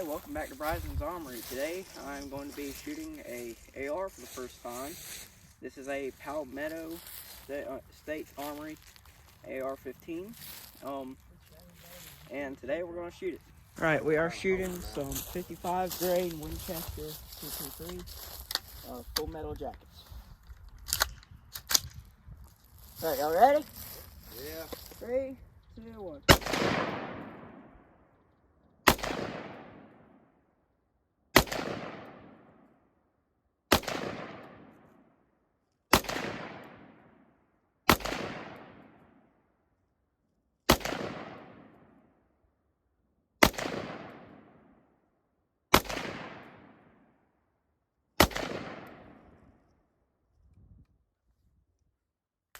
Hey, welcome back to Bryson's Armory. Today I'm going to be shooting a AR for the first time. This is a Palmetto State Armory AR-15. And today we're going to shoot it. Alright, we are shooting some 55 grain Winchester 223 full metal jackets. Alright, y'all ready? Yeah. 3, 2, 1.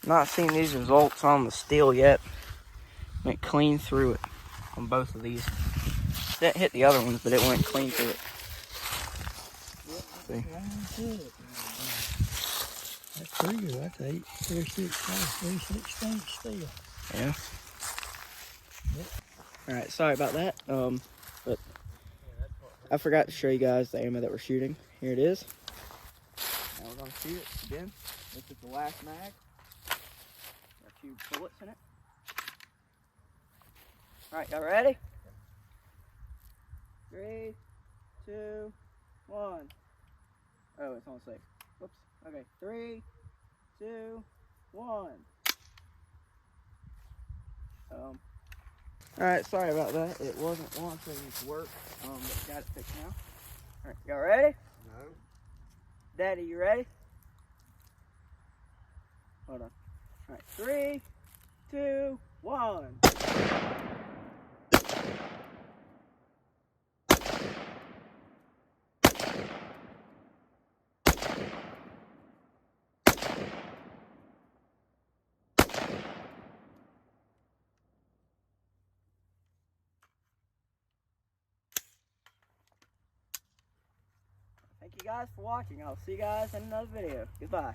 Not seen these results on the steel yet. Went clean through it on both of these. Didn't hit the other ones, but it went clean through it. See? That's pretty good. That's 316 steel. Yeah. Yep. Alright, sorry about that. But I forgot to show you guys the ammo that we're shooting. Here it is. Now we're gonna shoot it again. This is the last mag. Got a few bullets in it. Alright, y'all ready? 3, 2, 1. Oh, it's on 6. Whoops. Okay, 3, 2, 1. Alright, sorry about that. It wasn't wanting to work, but got it fixed now. Alright, y'all ready? No. Daddy, you ready? Hold on. Alright, 3, 2, 1. Thank you guys for watching. I'll see you guys in another video. Goodbye.